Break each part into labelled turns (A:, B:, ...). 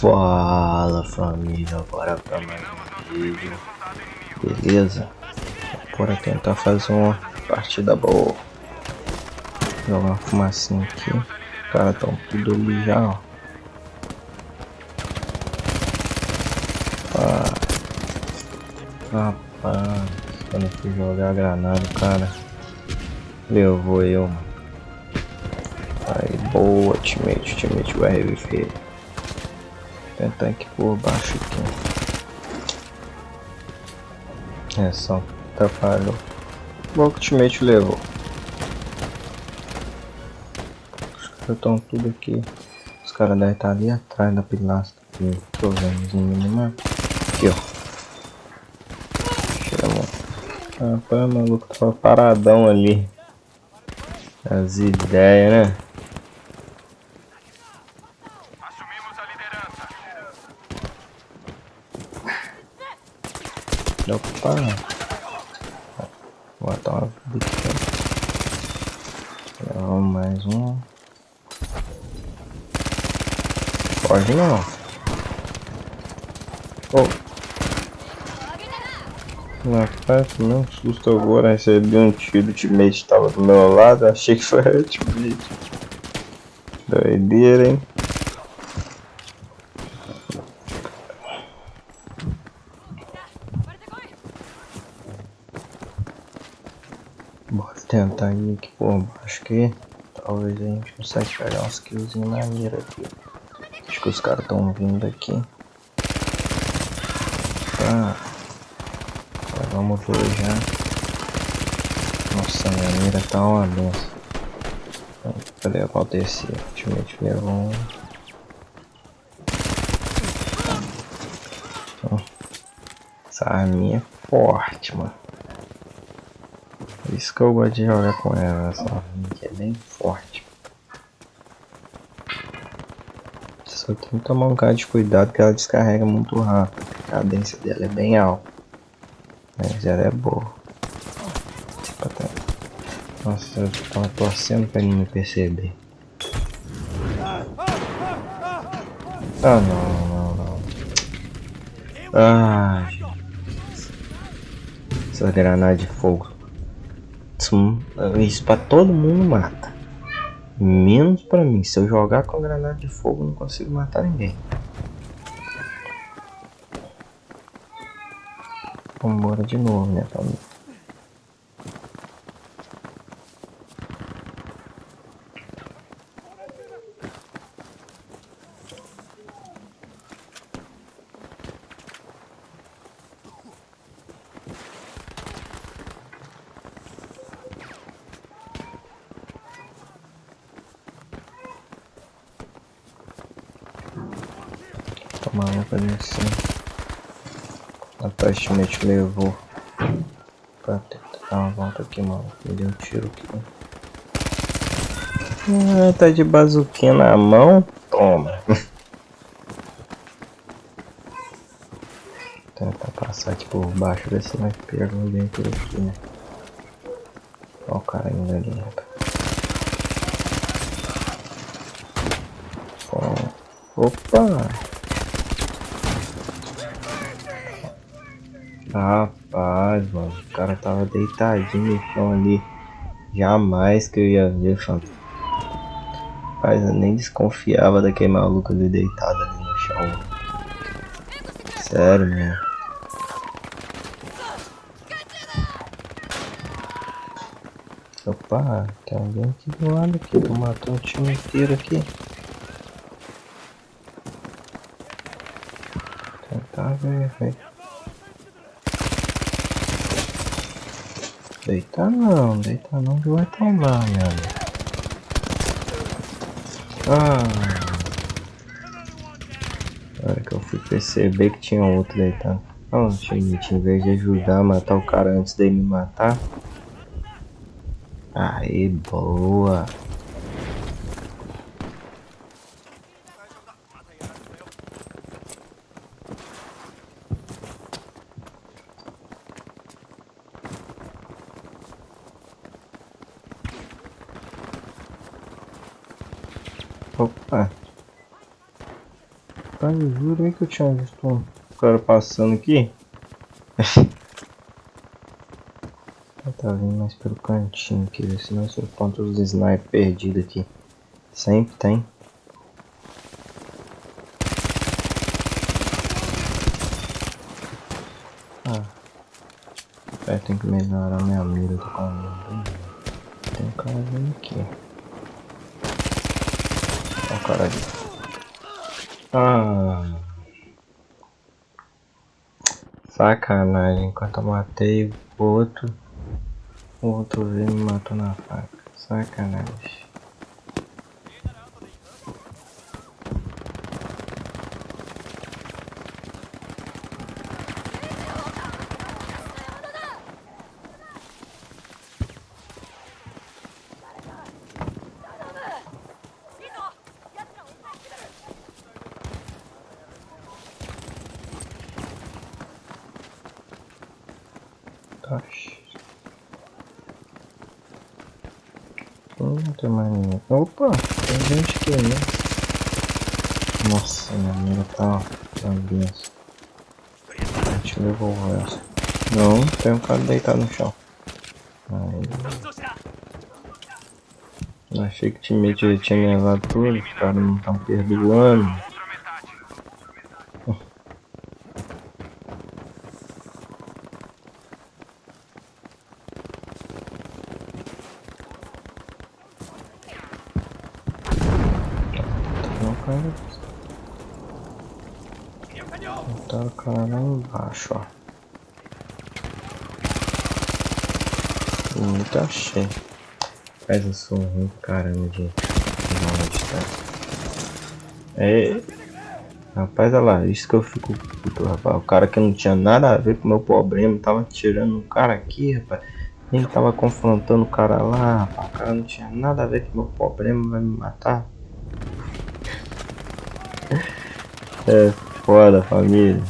A: Fala família, bora pra mais um vídeo, beleza? Bora tentar fazer uma partida boa. Jogar uma fumacinha aqui, os caras tão tudo ali já, ó. Rapaz, quando eu fui jogar a granada, o cara levou eu, mano. Aí, boa, teammate vai reviver. Tentar aqui por baixo aqui. É só atrapalhou. Bom que o teammate levou. Os caras estão tudo aqui. Os caras devem estar ali atrás da pilastra. Aqui, tô vendo os inimigos. Aqui, ó. Rapaz, o maluco tava paradão ali. As ideias, né?
B: Assumimos a liderança.
A: Opa! Vou botar uma vida aqui. Vamos mais um. Foge não. Oh. Rapaz, tomei um susto agora. Recebi um tiro. O teammate estava do meu lado. Achei que foi o teammate. Doideira, hein? Bora tentar ir aqui por baixo que talvez a gente consiga pegar uns killzinhos maneiros aqui. Acho que os caras estão vindo aqui. Tá. Vamos ver já. Nossa, minha mira tá uma benção. Peraí, acontecer. Ultimamente levou um. Essa arminha é forte, mano. Isso que eu gosto de jogar com ela. Essa arminha aqui é bem forte. Só tem que tomar um bocado de cuidado que ela descarrega muito rápido. A cadência dela é bem alta. Mas ela é boa. Nossa, eu tava torcendo pra ele me perceber. Ah, não. Ah, essa granada de fogo. Isso pra todo mundo mata. Menos pra mim. Se eu jogar com granada de fogo, eu não consigo matar ninguém. Vamos embora de novo, né, família? Tomar uma pra descer. Aparentemente levou. Pra tentar dar uma volta aqui, mano. Me deu um tiro aqui. Tá de bazuquinha na mão. Toma. Tentar passar aqui por baixo, ver se nós pegamos alguém por aqui, né? Olha o cara indo ali, rapaz. Opa! Rapaz, mano, o cara tava deitadinho no chão ali. Jamais que eu ia ver, fam. Rapaz, eu nem desconfiava daquele maluco ali deitado ali no chão. Sério, mesmo. Opa, tem alguém aqui do lado aqui. Eu matou um time inteiro aqui. Tentar ver, velho. Deita não que vai tomar, meu amigo. Na hora que eu fui perceber que tinha outro deitado. Não, gente, em vez de ajudar a matar o cara antes dele me matar. Aí, boa. Opa. Rapaz, eu jurei que eu tinha visto um cara passando aqui. Tá vindo mais pelo cantinho aqui, ver se nós encontramos os sniper perdidos aqui. Sempre tem. Tem que melhorar minha mira do caminho. Tem um cara vindo aqui. Olha o cara ali. Sacanagem. Enquanto eu matei o outro veio e me matou na faca. Sacanagem. Não tem mais ninguém. Opa, tem gente aqui, né? Nossa, minha mira tá benção. A gente levou o resto. Não, tem um cara deitado no chão. Aí. Achei que o teammate já tinha levado tudo, os caras não estão perdoando. Botaram o cara lá embaixo, ó. Muito achei. Mas eu sou ruim caramba de distância. Rapaz, olha lá, isso que eu fico puto, rapaz. O cara que não tinha nada a ver com o meu problema tava tirando um cara aqui, rapaz. Nem tava confrontando o cara lá, rapaz. O cara não tinha nada a ver com o meu problema, vai me matar. É foda, família.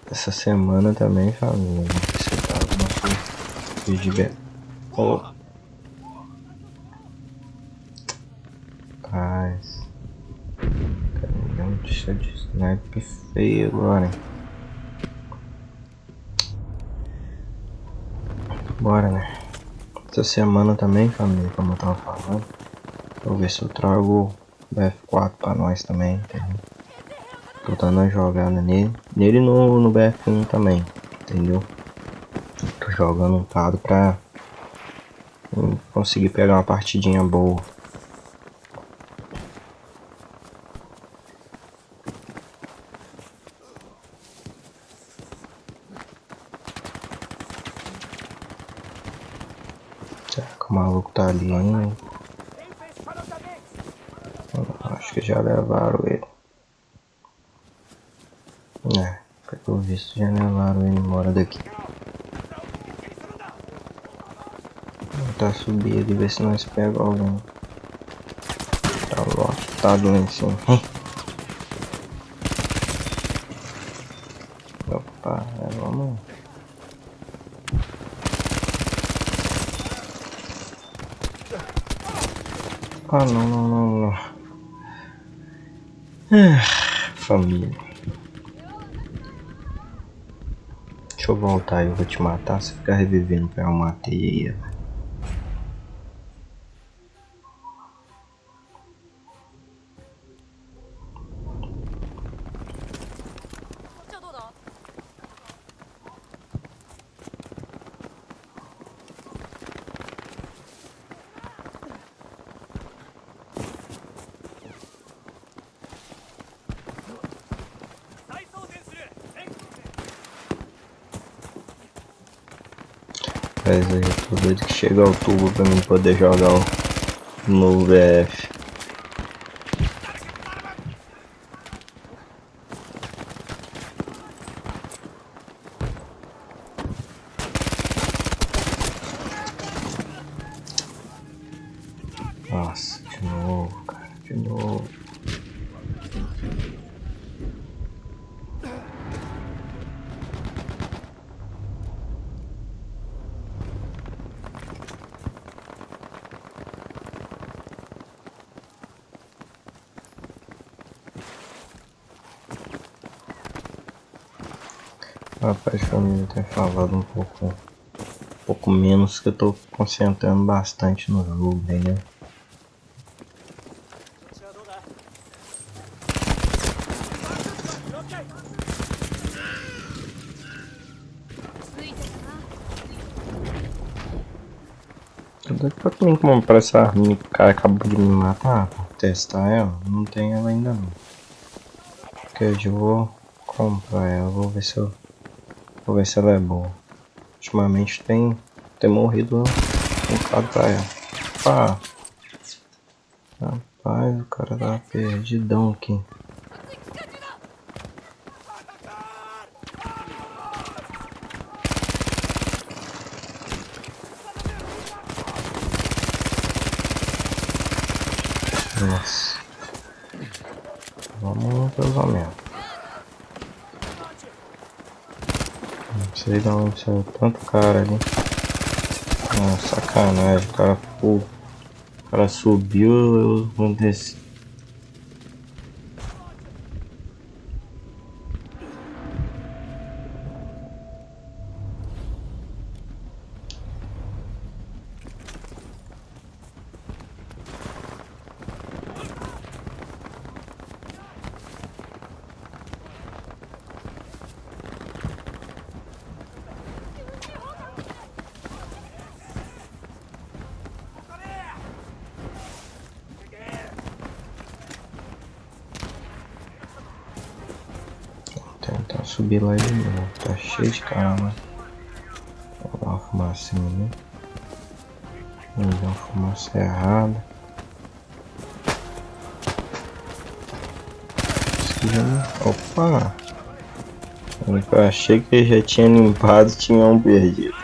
A: Essa semana também, família. Você tá alguma coisa de bem. Paz. Caminhão de sniper feio agora, hein? Bora, né? Essa semana também, família, como eu tava falando. Vou ver se eu trago o BF4 pra nós também, entendeu? Tô dando uma jogada nele. Nele no BF1 também, entendeu? Tô jogando um pado pra conseguir pegar uma partidinha boa. Será que o maluco tá ali ainda? Acho que já levaram ele. Pelo visto já levaram ele embora daqui. Vou tentar subir ali e ver se nós pegamos alguém. Tá lotado lá em cima. Opa, vamos. Ah, não. Família. Deixa eu voltar, eu vou te matar. Se ficar revivendo pra eu matei aí. Mas aí eu tô doido que chega ao tubo pra mim poder jogar o novo BF. Nossa, de novo, cara, de novo. Rapaz, família, ter falado um pouco menos, que eu tô concentrando bastante no jogo, entendeu? Tô doido pra mim comprar essa arma que o cara acabou de me matar pra testar ela. Não tem ela ainda não. Porque eu vou comprar ela, vou ver se ela é boa. Ultimamente tem morrido um bocado pra ela. Pá! Rapaz, o cara tá perdidão aqui. Nossa. Vamos pelo menos. Não sei de onde saiu tanto cara ali. Ah, sacanagem, o cara subiu, eu vou descer. Tentar subir lá de novo, tá cheio de cara lá. Vou dar uma fumacinha ali. Vou dar uma fumaça errada. Opa! Eu achei que já tinha limpado, tinha um perdido.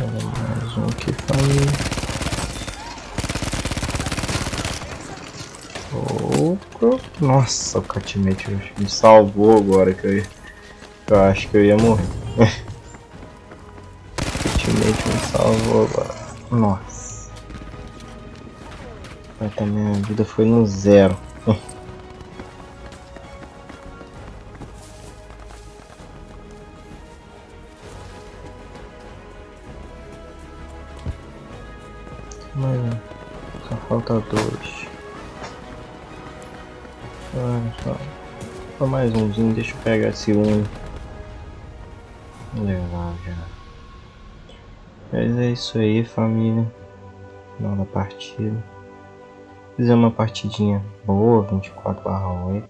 A: Mais um aqui, família. Opa! Nossa, o Catmate me salvou agora que eu acho que eu ia morrer. O Catmate me salvou agora. Nossa. Até minha vida foi no zero. Mas só falta dois. Só mais umzinho, deixa eu pegar esse um. Legal já. Mas é isso aí, família. Final da partida. Fizemos uma partidinha boa, 24/8.